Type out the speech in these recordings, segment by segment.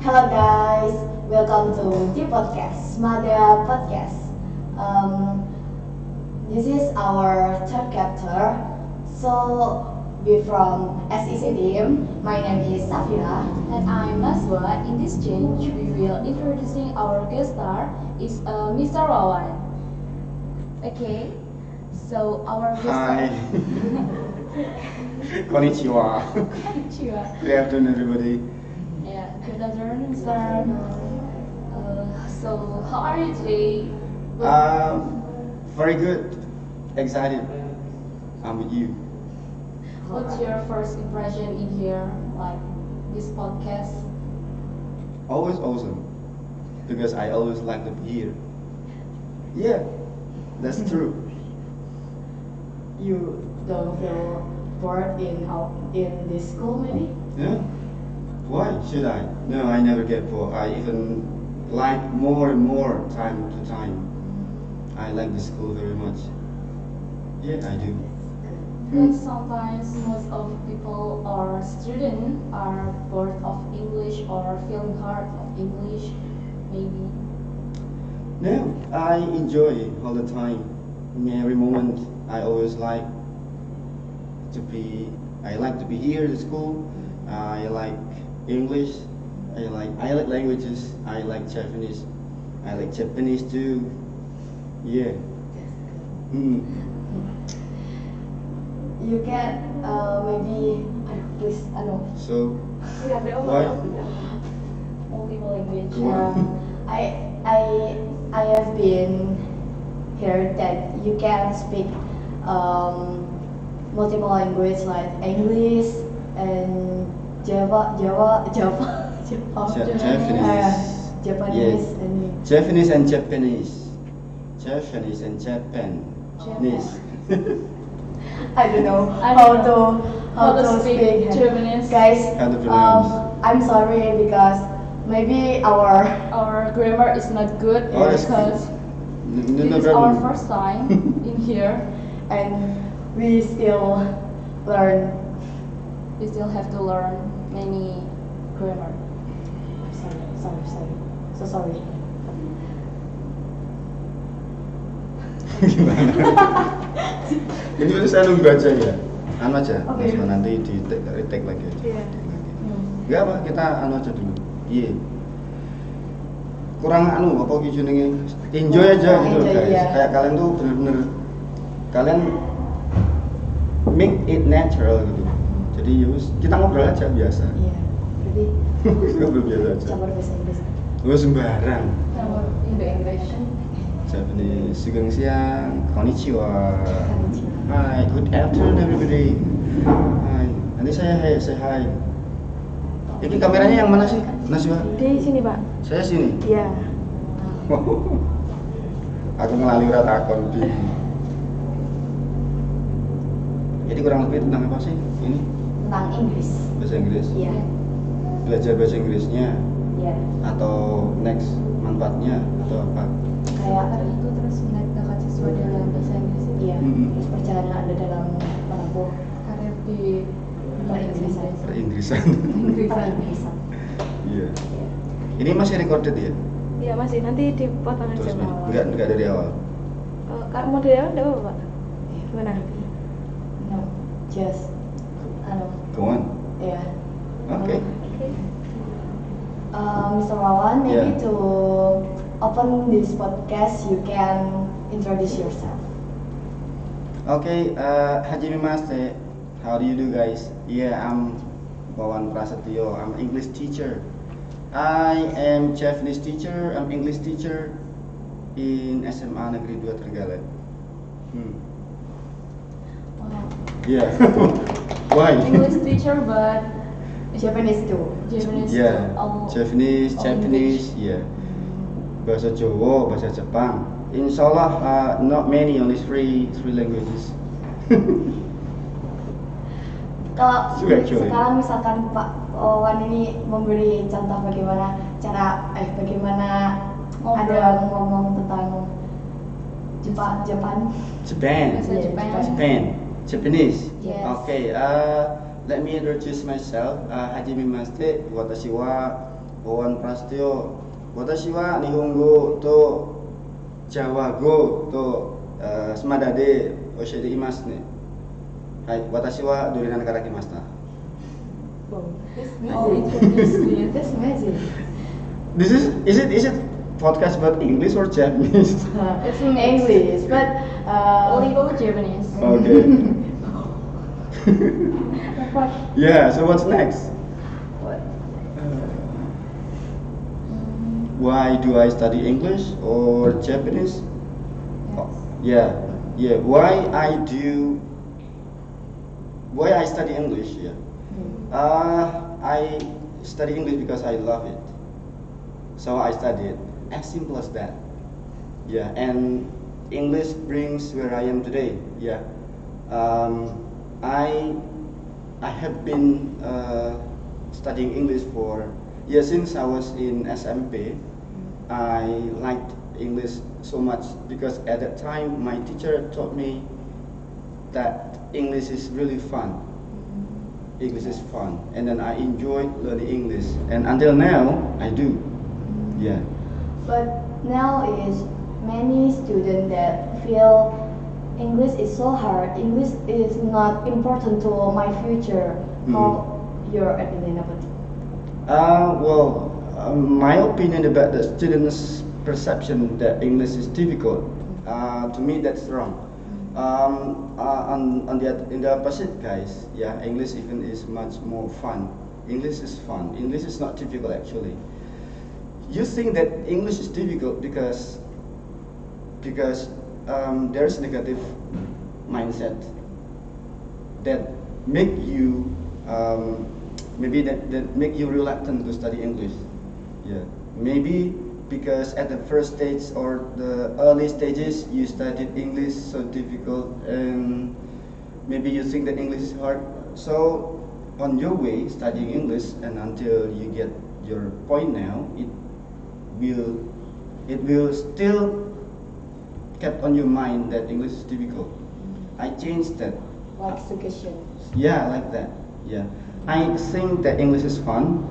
Hello guys, welcome to the podcast, Mada Podcast. Um, this is our third chapter. So we from SEC team. My name is Safira. And I'm Naswa. In this change, we will introducing our guest star is Mr. Wawan. Okay, so our guest Hi. star. Konnichiwa. Konnichiwa. Good afternoon, everybody. Yeah, good afternoon, sir. So how are you today? Very good. Excited. I'm with you. What's your first impression in here, like this podcast? Always awesome. Because I always like to be here. Yeah, that's true. You don't feel bored in this school, maybe? Yeah. Why should I? No, I never get bored. I even like more and more time to time. I like the school very much. Yeah, I do. But sometimes most of people or students are bored of English or feeling hard of English, maybe. No, I enjoy all the time. In every moment, I always like to be. I like to be here at school. I like English. I like languages. I like Japanese. I like Japanese too. Yeah. Hmm. You can maybe, please, So why? Multiple language. Go on. I have been heard that you can speak multiple language like English and Java, Japanese. Japanese Yeah. and Japanese and Japanese. Japanese and Japanese. I don't know I how don't to how to speak Japanese. guys. How to pronounce. I'm sorry because maybe our Our grammar is not good Oh, that's because No this is our problem. first time in here. and we still learn. We still have to learn many grammar. Sorry. So sorry. Gimana? Ini udah saya nunggu aja ya. Anu aja, Oke. Mas, nanti di retake lagi aja. Iya. Retake lagi. Hmm. Enggak apa, kita anu aja dulu. Iya. Kurang anu apa gitu jenenge? Enjoy aja Oh, gitu loh, enjoy, guys. iya. Kayak kalian tuh bener-bener kalian make it natural gitu. Jadi yus, kita ngobrol aja biasa. Iya. Jadi Ngobrol biasa aja. campur bahasa Inggris. Gue sembarang. Our in the English. Japanese, sugeng siang, konnichiwa. Konnichiwa. Hi, good afternoon everybody. Hi, nanti saya say hi. Ini kameranya yang mana sih, Naswa? Di sini, Pak. Saya sini. Iya. Aku ngelali ora takon di. Jadi kurang lebih tentang apa sih ini? Tentang Inggris. Bahasa Inggris. Iya. Belajar bahasa Inggrisnya Iya. atau next manfaatnya atau apa? Kayak Hari itu terus menegakkan siswa dalam bahasa Inggris itu iya. Mm-mm. Terus perjalanan Anda dalam menempuh karir di Peringgrisan. Inggrisan. Peringgrisan. Iya. Iya. Ini masih recorded ya? Iya, masih. Nanti dipotong aja, Terus Pak. enggak dari awal. Kalau mau dari awal enggak apa-apa, Pak. Gimana? No, just Go on. ya. Oke. Oke. Mr. Wawan, maybe Yeah. to open this podcast, you can introduce yourself. Okay, Hajime Maste. How do you do, guys? Yeah, I'm Wawan Prasetyo. I'm English teacher. I am Japanese teacher. I'm English teacher in SMA Negeri 2 Trenggalek. Wow. Yeah. Why? English teacher but Japanese too. Japanese Yeah, too. All- Japanese, all Japanese, English. yeah. Bahasa Jawa, bahasa Jepang. Inshallah, not many, only three languages. Kalau True, actually. sekarang misalkan Pak Wawan ini memberi contoh bagaimana bagaimana Ngobrol. ada ngomong tentang Jepang. Japan. Bahasa Yeah, Jepang. Japan. Japanese. Yes. Okay. Let me introduce myself. Hajime Maste. Watashi wa Owan Prastyo. Watashi wa Nihongo to Jawa go to Smada de Oshide imasu ne. Hai, watashi wa Dorinan Karakimashita. Wow, that's Oh, amazing. that's amazing. This is it podcast about English or Japanese? It's in English, but Oligo Japanese. Okay. what? Yeah, so what's next? What? Why do I study English or Japanese? Oh, yeah, yeah. Why I study English? Yeah. I study English because I love it. So I study it. As simple as that. Yeah, and English brings where I am today. Yeah. I have been studying English for since I was in SMP. I liked English so much because at that time my teacher taught me that English is really fun. English is fun, and then I enjoyed learning English, and until now I do. Yeah. But now is many students that feel English is so hard. English is not important to my future. How your opinion about it? My opinion about the students' perception that English is difficult, to me that's wrong. In the opposite case, yeah, English even is much more fun. English is fun. English is not difficult actually. You think that English is difficult because there's negative mindset that make you maybe that make you reluctant to study English. Yeah, maybe because at the first stage or the early stages you studied English so difficult, and maybe you think that English is hard. So on your way studying English, and until you get your point now, it will still kept on your mind that English is difficult. I changed that. Like suggestion. Yeah, like that. Yeah, I think that English is fun.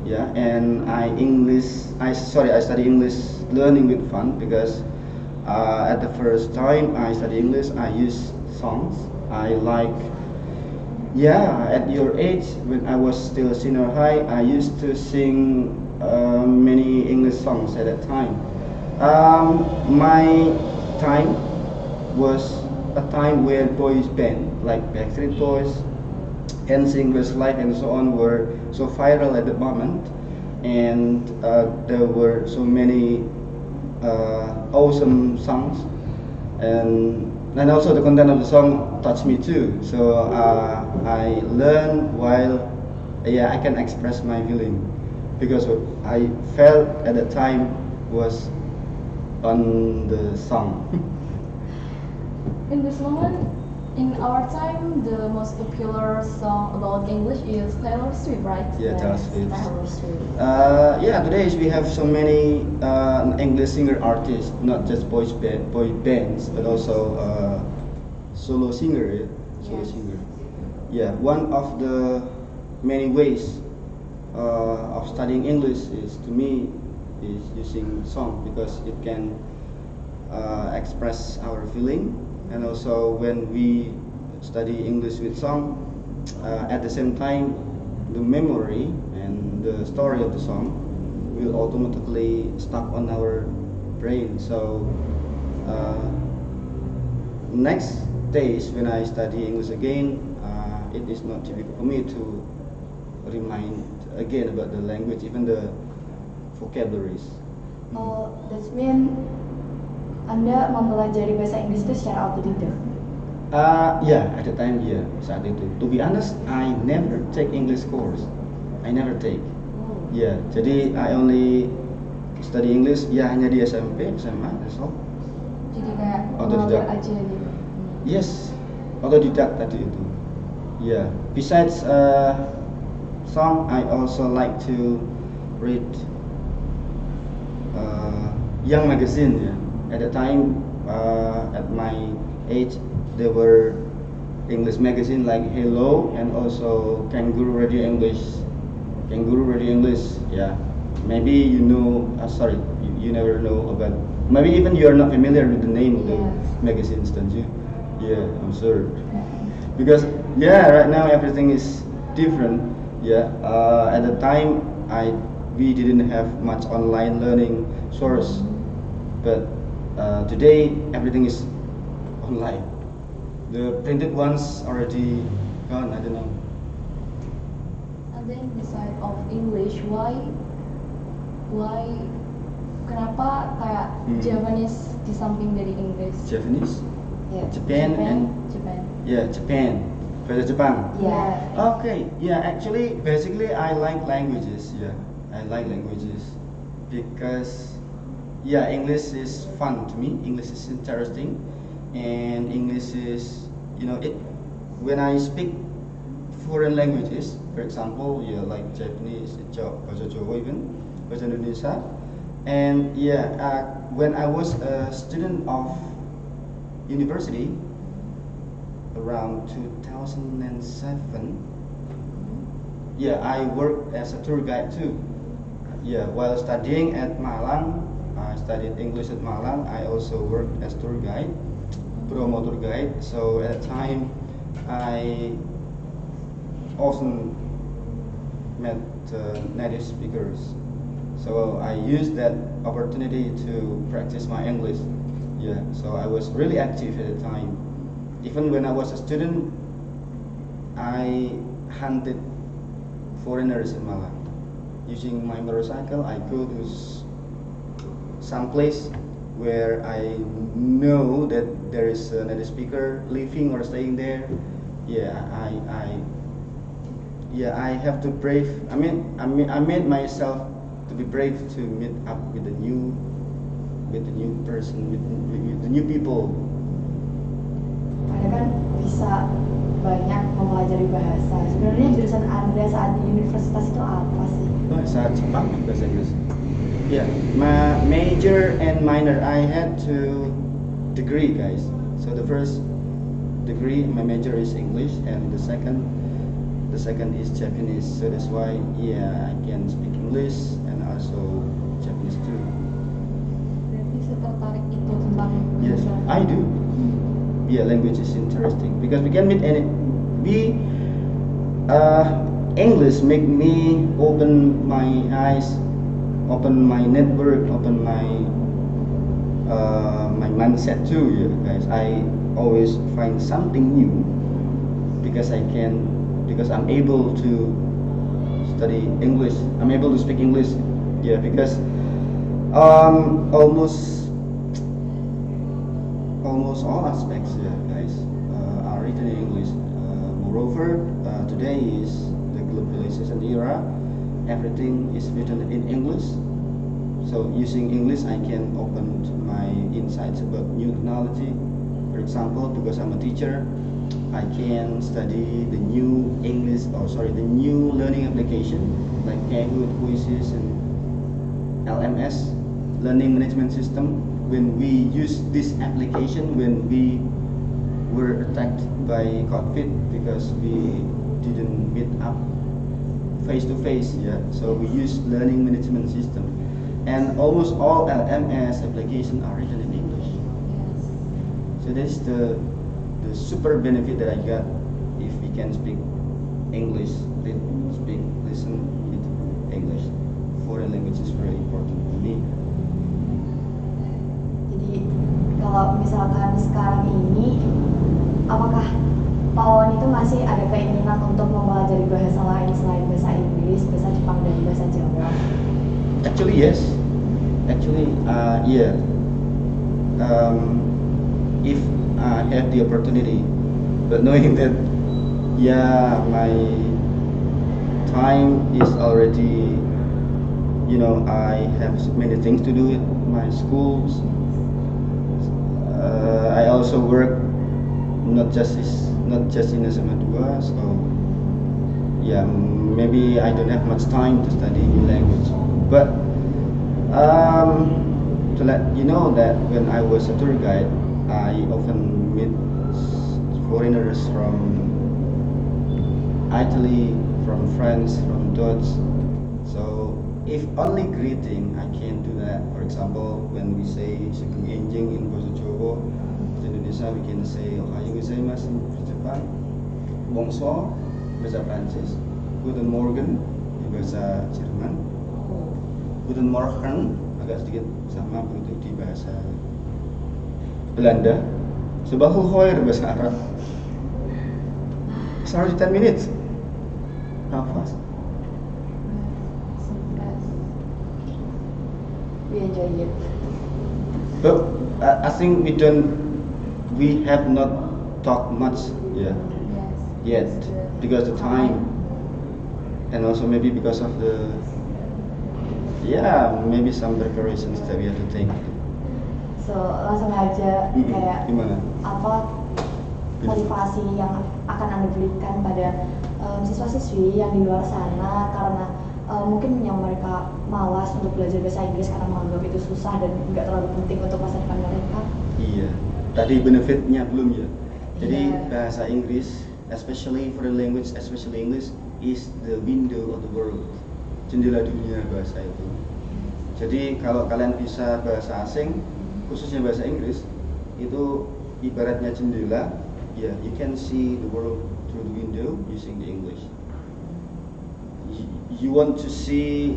Yeah, and I study English learning with fun because at the first time I study English, I use songs. I like. Yeah, at your age, when I was still senior high, I used to sing many English songs at that time. My time was a time where boys band like Backstreet Boys, NSYNC, Westlife, and so on were so viral at the moment, and there were so many awesome songs, and also the content of the song touched me too. So I learned while I can express my feeling because what I felt at the time was on the song. In this moment, in our time, the most popular song about English is Taylor Swift, right? Yeah, Taylor Swift. Taylor Swift. Today we have so many English singer artists, not just boy bands, but also solo singer. Yeah? Solo Yes. singer. Yeah, one of the many ways of studying English is to me is using song because it can express our feeling, and also when we study English with song, at the same time the memory and the story of the song will automatically stuck on our brain. So next days when I study English again, it is not difficult for me to remind again about the language, even the vocabularies. Oh, that mean Anda mempelajari bahasa Inggris itu secara autodidak. At the time, saat itu. To be honest, I never take English course. I never take. Yeah, jadi I only study English hanya di SMP, SMA, that's all. Jadi kayak Autodidak. mengalir aja gitu. Yes, otodidak tadi itu. Yeah. Besides song, I also like to read young magazine. Yeah. At the time, at my age, there were English magazine like Hello and also Kangaroo Radio English. Kangaroo Radio English. Yeah. maybe you know, sorry, you never know about, maybe even you are not familiar with the name of the Yes. magazines, don't you? Yeah, I'm sure. Because, yeah, right now everything is different. Yeah, at the time, we didn't have much online learning source, but today everything is online. The printed ones already gone, I don't know. And then beside of English, why kenapa kayak Japanese di samping dari Inggris? Japanese, Yeah. Japan, and Japan. yeah, Japan, bahasa Jepang. Yeah. Okay, yeah, actually, basically, I like languages. Yeah, I like languages because, yeah, English is fun to me. English is interesting, and English is, it. When I speak foreign languages, for example, yeah, like Japanese, bahasa Jawa even, bahasa Indonesia, and yeah, when I was a student of university around 2007, yeah, I worked as a tour guide too. Yeah, while studying at Malang, I studied English at Malang. I also worked as tour guide, promo tour guide. So at the time, I often met native speakers. So I used that opportunity to practice my English. Yeah, so I was really active at the time. Even when I was a student, I hunted foreigners in Malang. Using my motorcycle, I go to some place where I know that there is a native speaker living or staying there. Yeah, I have to brave. I made myself to be brave to meet up with the new person, with the new people. Anda kan bisa banyak mempelajari bahasa. Sebenarnya jurusan Anda saat di universitas itu apa sih? Bahasa Jepang, bahasa Inggris. Yeah, my major and minor, I had two degree, guys. So the first degree, my major is English, and the second is Japanese. So that's why, yeah, I can speak English and also Japanese too. Berarti tertarik itu tentang Yes, bahasa. I do. Yeah, language is interesting because we can meet any. English make me open my eyes, open my network, open my mindset too. Yeah, guys. I always find something new because I'm able to study English. I'm able to speak English. Yeah, because almost all aspects, yeah, guys, are written in English. Moreover, today is the globalization era. Everything is written in English. So using English, I can open my insights about new technology. For example, because I'm a teacher, I can study the new the new learning application like Kahoot, Quizzes, and LMS, Learning Management System. When we use this application, when we were attacked by COVID because we didn't meet up face to face, yeah. So we use Learning Management System, and almost all LMS applications are written in English. Yes. So that's the super benefit that I got if we can speak English, listen with English. Foreign language is very important to me. Jadi kalau misalkan sekarang ini, apakah Pak Wawan itu masih ada keinginan untuk mempelajari bahasa lain selain bahasa Inggris, bahasa Jepang, dan bahasa Jawa? Actually, yes. Yeah. If I have the opportunity, but knowing that, yeah, my time is already, I have many things to do with my schools. I also work not just in SMA 2, so yeah, maybe I don't have much time to study new language. But to let you know that when I was a tour guide, I often meet foreigners from Italy, from France, from Dutch. So if only greeting, I can do that. For example, when we say Sugeng Enjing in bahasa Jawa, di Indonesia we can say Ohayo gozaimasu di Jepang, Bonsoir bahasa Prancis, Guten Morgen di bahasa Jerman, Guten Morgen agak sedikit sama begitu di bahasa Belanda, Sabahul Khair bahasa Arab. Sorry, 10 minutes. How fast? We enjoy it. But I think we have not talked much, yeah, yet because the time, and also maybe because of the, maybe some preparations that we have to take. So langsung aja kayak Gimana? apa motivasi yang akan Anda berikan pada siswa-siswi yang di luar sana karena mungkin yang mereka malas untuk belajar bahasa Inggris karena menganggap itu susah dan nggak terlalu penting untuk masa depan mereka. Iya, tadi benefitnya belum ya. Jadi Iya. bahasa Inggris, especially for the language, especially English, is the window of the world. Jendela dunia bahasa itu. Jadi kalau kalian bisa bahasa asing, khususnya bahasa Inggris, itu ibaratnya jendela. Ya, you can see the world through the window using the English. You want to see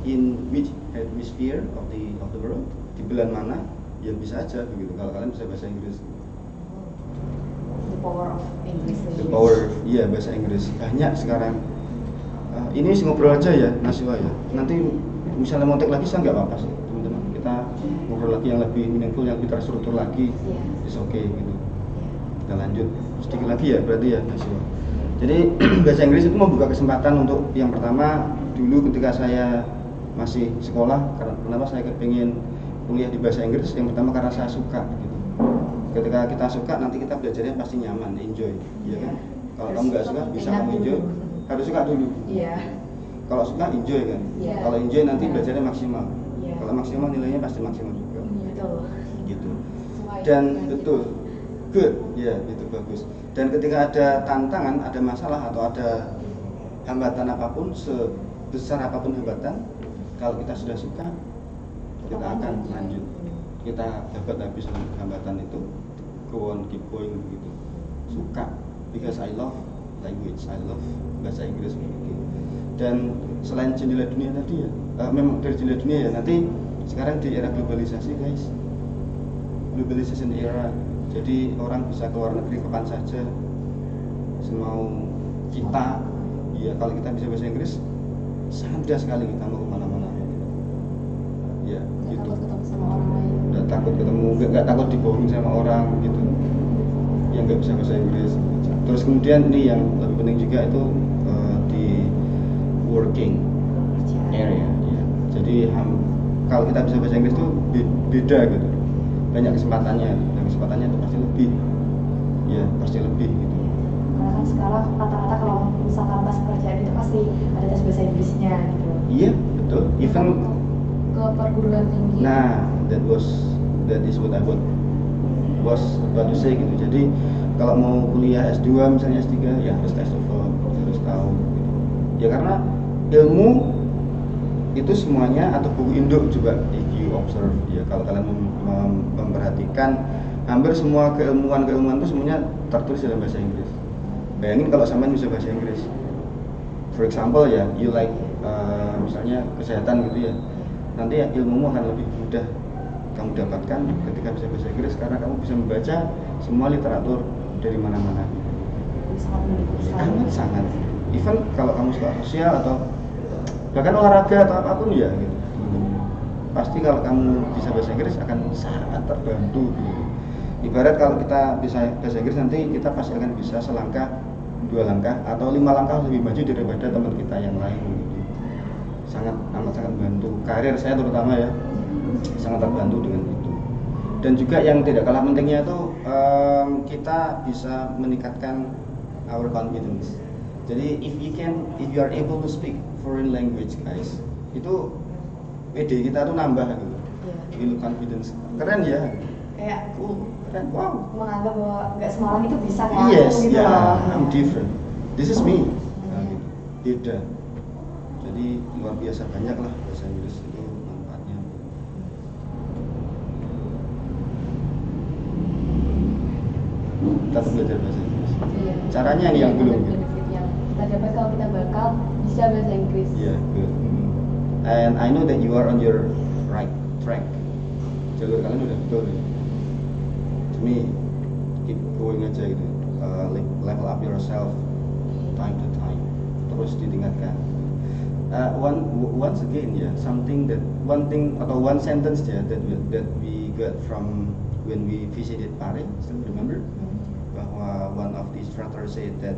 in which hemisphere of the world, di belahan mana, ya bisa aja begitu. Kalau kalian bisa bahasa Inggris. The power of English. The power, iya bahasa Inggris banyak sekarang. Ini sih ngobrol aja ya, Nasiwa ya. Nanti misalnya mau take lagi saya nggak apa-apa sih, teman-teman. Kita ngobrol lagi yang lebih meaningful, yang lebih terstruktur lagi. Iya. It's okay gitu. Kita lanjut sedikit lagi ya, berarti ya Nasiwa. Jadi bahasa Inggris itu membuka kesempatan untuk yang pertama dulu ketika saya masih sekolah, kenapa saya kepingin kuliah di bahasa Inggris? Yang pertama karena saya suka gitu. Ketika kita suka nanti kita belajarnya pasti nyaman, enjoy, ya kan? Kalau kamu nggak suka bisa kamu enjoy, harus suka dulu. Iya. Kalau suka enjoy kan? Iya. Kalau enjoy nanti belajarnya maksimal. Iya. Kalau maksimal nilainya pasti maksimal juga. Betul. Gitu. Dan betul, good, ya itu bagus. Dan ketika ada tantangan, ada masalah atau ada hambatan apapun, sebesar apapun hambatan, kalau kita sudah suka, kita akan lanjut. Kita dapat habis hambatan itu, go on, keep going begitu. Suka, because I love language, I love bahasa Inggris begitu. Dan selain jendela dunia tadi ya, memang dari jendela dunia ya, nanti sekarang di era globalisasi guys, globalization era. Jadi orang bisa keluar negeri kapan saja, semau kita. Ya kalau kita bisa bahasa Inggris, sangat mudah sekali kita mau kemana-mana. Ya, gitu. Takut ketemu sama orang lain. Nggak takut ketemu, nggak takut dibohongin sama orang gitu, yang nggak bisa bahasa Inggris. Terus kemudian ini yang lebih penting juga itu di working area. Ya. Jadi kalau kita bisa bahasa Inggris itu beda gitu. Banyak kesempatannya, dan kesempatannya itu pasti lebih, ya pasti lebih gitu. Karena kan sekarang rata-rata kalau misalkan pas pekerjaan itu pasti ada tes bahasa Inggrisnya gitu. Iya betul. Even ke perguruan tinggi. nah that is what I was about to say gitu. Jadi kalau mau kuliah S2 misalnya S3 ya harus tes TOEFL, harus tahu gitu. Ya karena ilmu itu semuanya atau buku induk juga if you observe ya, kalau kalian memperhatikan hampir semua keilmuan itu semuanya tertulis dalam bahasa Inggris. Bayangin kalau sampean bisa bahasa Inggris, for example ya, you like misalnya kesehatan gitu ya, nanti ya ilmumu akan lebih mudah kamu dapatkan ketika bisa bahasa Inggris karena kamu bisa membaca semua literatur dari mana-mana. Sangat mendukung. Sangat. Even kalau kamu suka sosial atau bahkan olahraga atau apapun ya gitu. Pasti kalau kamu bisa bahasa Inggris akan sangat terbantu gitu. Ibarat kalau kita bisa bahasa Inggris nanti kita pasti akan bisa selangkah, 2 langkah atau 5 langkah lebih maju daripada teman kita yang lain gitu. Sangat membantu karir saya terutama ya. Sangat terbantu dengan itu. Dan juga yang tidak kalah pentingnya itu kita bisa meningkatkan our confidence. Jadi if you are able to speak foreign language guys, itu PD kita tuh nambah gitu. Iya. Build confidence. Keren ya. Kayak Keren. Wow. menganggap bahwa nggak semua orang itu bisa kayak Yes, aku gitu yeah, loh. I'm different. This is me. Nah, gitu. Beda. Jadi luar biasa banyak lah bahasa Inggris itu manfaatnya. Kita harus belajar bahasa Inggris. Iya. Caranya nih yang belum. Benefit yang kita dapat kalau kita bakal bisa bahasa Inggris. Yeah, good. And I know that you are on your right track. Jalur kalian udah betul ya. To me, keep going aja gitu. Level up yourself time to time. Terus ditingkatkan. Once again ya, something that one thing atau one sentence ya that we got from when we visited Paris. Still remember? Bahwa one of the instructors said that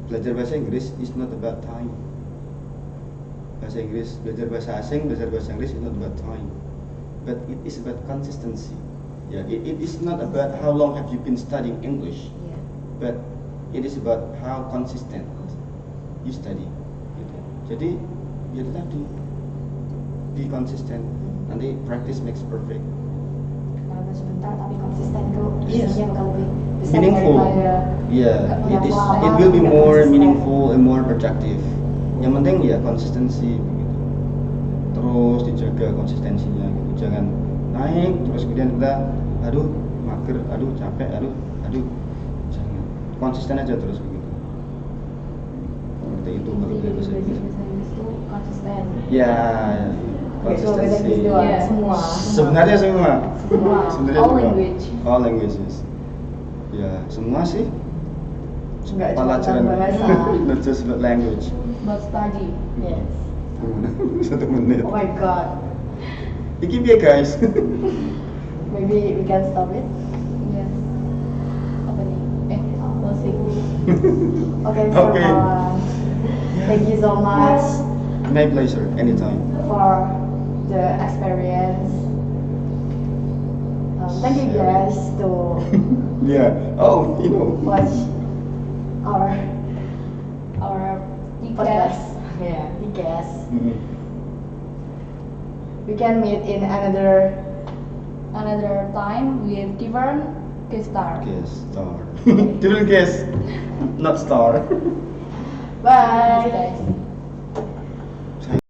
belajar bahasa Inggris is not about time. Bahasa Inggris, belajar bahasa asing, belajar bahasa Inggris is not about time, but it is about consistency. Yeah, it is not about how long have you been studying English, Iya. but it is about how consistent you study. Gitu. Jadi, ya itu tadi, be consistent. Nanti practice makes perfect. Walaupun sebentar tapi konsisten tuh Yes. hasilnya bakal lebih besar Meaningful. daripada Yeah, Nggak it lama, will be nggak more konsisten. meaningful and more productive. Yang penting ya konsistensi begitu. Terus dijaga konsistensinya gitu. Jangan naik terus kemudian kita aduh mager, aduh capek, aduh. Jangan. Konsisten aja terus begitu. Seperti itu Inti menurut dari bahasa belajar Inggris. bahasa Inggris itu konsisten. Ya, Nggak cuma bahasa Inggris konsistensi. doang, Iya. semua. Sebenarnya semua. Semua. Sebenarnya All semua. language. All languages. Ya, semua sih. Nggak cuma Pelajaran tentang bahasa. not just about language. But study. Yes. Satu menit. Oh my god. Iki piye guys? Maybe we can stop it. Yes. Apa nih? Closing. Okay, Mr. Okay. Pawan. Thank you so much My pleasure, anytime. for the experience. Thank you guys to Yeah. Oh, you know. watch our Our podcast. podcast. Yeah, podcast. Mhm. We can meet in another. Another time with different guest star. Guest star. Different guest, not star. Bye. Guys.